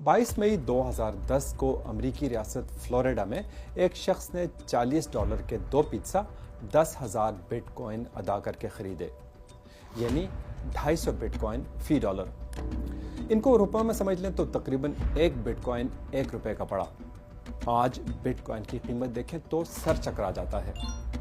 22 मई 2010 को अमेरिकी रियासत फ्लोरिडा में एक शख्स ने $40 के 2 पिज़्ज़ा 10,000 बिटकॉइन अदा करके खरीदे, यानी 250 बिटकॉइन फी डॉलर। इनको रुपयों में समझ लें तो तकरीबन एक बिटकॉइन ₹1 का पड़ा। आज बिटकॉइन की कीमत देखें तो सर चकरा जाता है।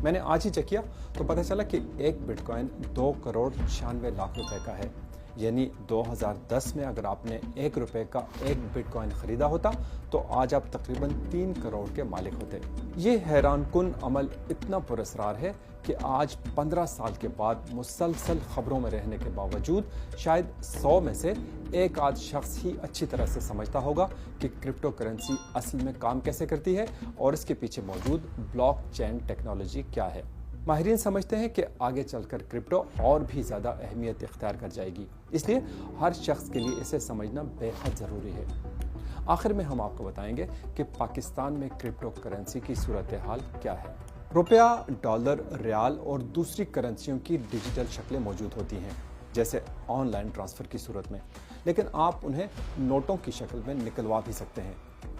मैंने आज ही चेक किया तो पता चला कि एक बिटकॉइन 2 करोड़ 96 लाख रुपए का है, यानी 2010 में अगर आपने ₹1 का एक बिटकॉइन खरीदा होता तो आज आप तकरीबन 3 करोड़ के मालिक होते। ये हैरान कुन अमल इतना पुरअसरार है कि आज 15 साल के बाद मुसलसल खबरों में रहने के बावजूद शायद 100 में से एक आध शख्स ही अच्छी तरह से समझता होगा कि क्रिप्टो करेंसी असल में काम कैसे करती है और इसके पीछे मौजूद ब्लॉकचेन टेक्नोलॉजी क्या है। माहिरीन समझते हैं कि आगे चलकर क्रिप्टो और भी ज़्यादा अहमियत इख्तियार कर जाएगी, इसलिए हर शख्स के लिए इसे समझना बेहद ज़रूरी है। आखिर में हम आपको बताएंगे कि पाकिस्तान में क्रिप्टो करेंसी की सूरत हाल क्या है। रुपया, डॉलर, रियाल और दूसरी करेंसियों की डिजिटल शक्लें मौजूद होती हैं, जैसे ऑनलाइन ट्रांसफ़र की सूरत में, लेकिन आप उन्हें नोटों की शक्ल में निकलवा भी सकते हैं।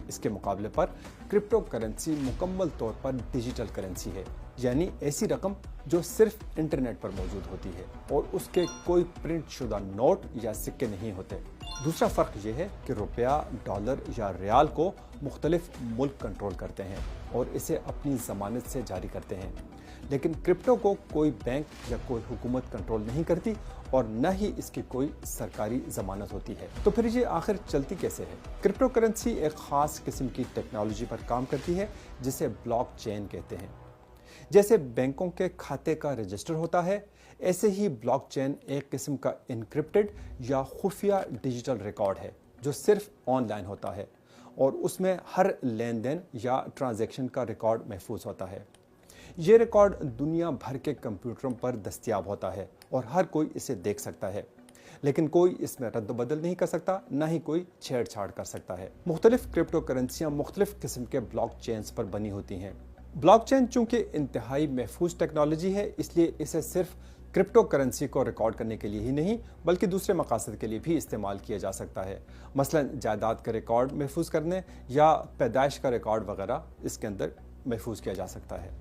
इसके मुकाबले पर क्रिप्टो करेंसी मुकम्मल तौर पर डिजिटल करेंसी है, यानी ऐसी रकम जो सिर्फ इंटरनेट पर मौजूद होती है और उसके कोई प्रिंट शुदा नोट या सिक्के नहीं होते। दूसरा फ़र्क यह है कि रुपया, डॉलर या रियाल को मुख्तलिफ मुल्क कंट्रोल करते हैं और इसे अपनी ज़मानत से जारी करते हैं, लेकिन क्रिप्टो को कोई बैंक या कोई हुकूमत कंट्रोल नहीं करती और न ही इसकी कोई सरकारी ज़मानत होती है। तो फिर ये आखिर चलती कैसे है? क्रिप्टो करेंसी एक ख़ास किस्म की टेक्नोलॉजी पर काम करती है जिसे ब्लॉकचेन कहते हैं। जैसे बैंकों के खाते का रजिस्टर होता है, ऐसे ही ब्लॉकचेन एक किस्म का इनक्रिप्टेड या खुफिया डिजिटल रिकॉर्ड है जो सिर्फ ऑनलाइन होता है और उसमें हर लेन देन या ट्रांजैक्शन का रिकॉर्ड महफूज होता है। ये रिकॉर्ड दुनिया भर के कंप्यूटरों पर दस्तयाब होता है और हर कोई इसे देख सकता है, लेकिन कोई इसमें रद्द बदल नहीं कर सकता, ना ही कोई छेड़छाड़ कर सकता है। मुख्तलिफ क्रिप्टो करेंसियाँ मुख्तलिफ किस्म के ब्लॉकचेन्स पर बनी होती हैं। ब्लॉकचेन चूंकि इंतहाई महफूज टेक्नोलॉजी है, इसलिए इसे सिर्फ क्रिप्टो करेंसी को रिकॉर्ड करने के लिए ही नहीं बल्कि दूसरे मकासद के लिए भी इस्तेमाल किया जा सकता है। मसलन जायदाद का रिकॉर्ड महफूज करने या पैदाइश का रिकॉर्ड वगैरह इसके अंदर महफूज किया जा सकता है।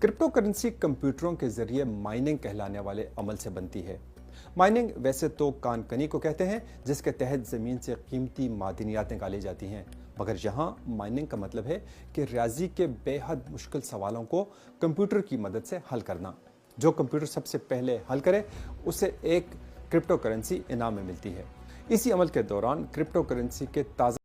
क्रिप्टो करेंसी कंप्यूटरों के जरिए माइनिंग कहलाने वाले अमल से बनती है। माइनिंग वैसे तो कानकनी को कहते हैं, जिसके तहत ज़मीन से कीमती मादनियात निकाली जाती हैं, मगर यहाँ माइनिंग का मतलब है कि रियाजी के बेहद मुश्किल सवालों को कंप्यूटर की मदद से हल करना। जो कंप्यूटर सबसे पहले हल करे उसे एक क्रिप्टो करेंसी इनाम में मिलती है। इसी अमल के दौरान क्रिप्टो करेंसी के ताज़ा